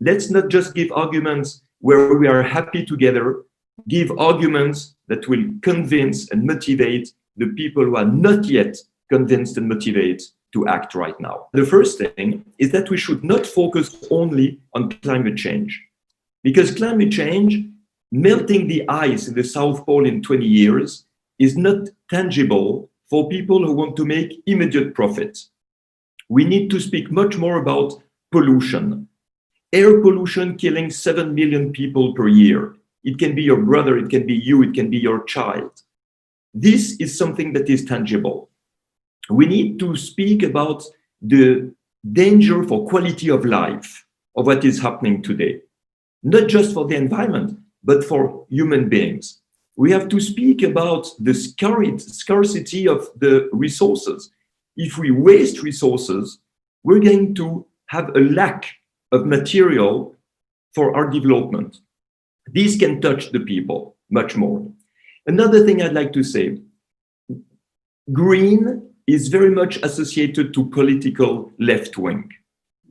let's not just give arguments where we are happy together, give arguments that will convince and motivate the people who are not yet convinced and motivated to act right now. The first thing is that we should not focus only on climate change, because climate change, melting the ice in the South Pole in 20 years, is not tangible for people who want to make immediate profit. We need to speak much more about pollution. Air pollution killing 7 million people per year. It can be your brother, it can be you, it can be your child. This is something that is tangible. We need to speak about the danger for quality of life of what is happening today, not just for the environment, but for human beings. We have to speak about the scarcity of the resources. If we waste resources, we're going to have a lack of material for our development. These can touch the people much more. Another thing I'd like to say, green is very much associated to political left wing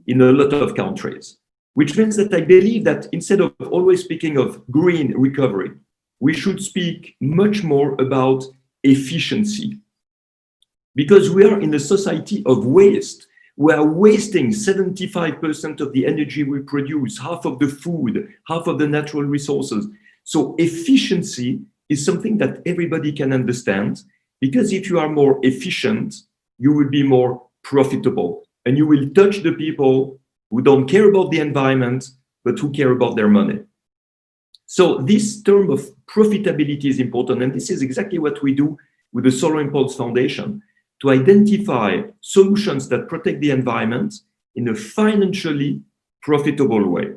in a lot of countries, which means that I believe that instead of always speaking of green recovery, we should speak much more about efficiency. Because we are in a society of waste. We are wasting 75% of the energy we produce, half of the food, half of the natural resources. So efficiency is something that everybody can understand, because if you are more efficient, you will be more profitable and you will touch the people who don't care about the environment, but who care about their money. So this term of profitability is important, and this is exactly what we do with the Solar Impulse Foundation, to identify solutions that protect the environment in a financially profitable way.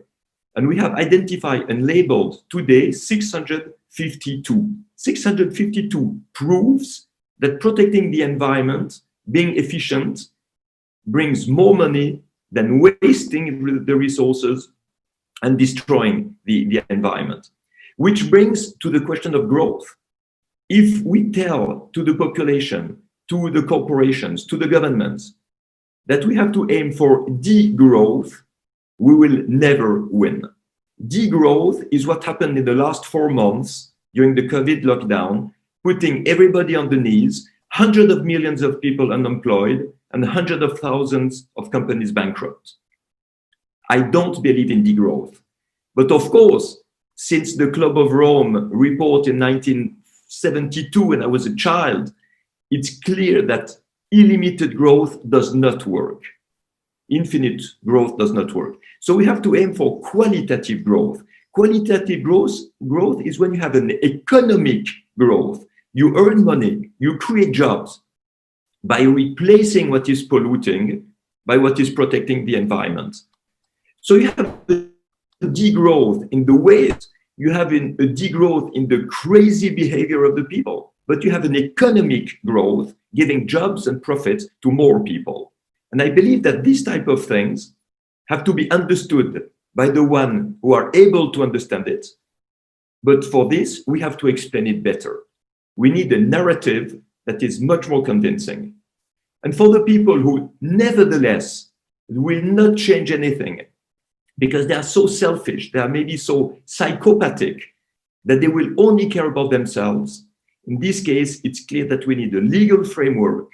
And we have identified and labeled today 652. 652 proofs that protecting the environment, being efficient, brings more money than wasting the resources and destroying the environment. Which brings to the question of growth. If we tell to the population, to the corporations, to the governments, that we have to aim for degrowth, we will never win. Degrowth is what happened in the last 4 months during the COVID lockdown, putting everybody on the knees, hundreds of millions of people unemployed, and hundreds of thousands of companies bankrupt. I don't believe in degrowth. But of course, since the Club of Rome report in 1972, when I was a child, it's clear that unlimited growth does not work. Infinite growth does not work. So we have to aim for qualitative growth. Qualitative growth is when you have an economic growth. You earn money, you create jobs by replacing what is polluting by what is protecting the environment. So you have a degrowth in the waste, you have a degrowth in the crazy behavior of the people, but you have an economic growth giving jobs and profits to more people. And I believe that these type of things have to be understood by the one who are able to understand it. But for this, we have to explain it better. We need a narrative that is much more convincing. And for the people who nevertheless will not change anything, because they are so selfish, they are maybe so psychopathic, that they will only care about themselves, in this case, it's clear that we need a legal framework,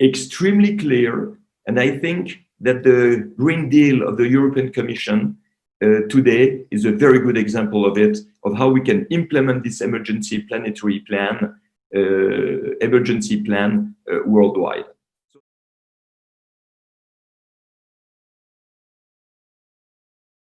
extremely clear, and I think that the Green Deal of the European Commission today is a very good example of it, of how we can implement this emergency plan worldwide.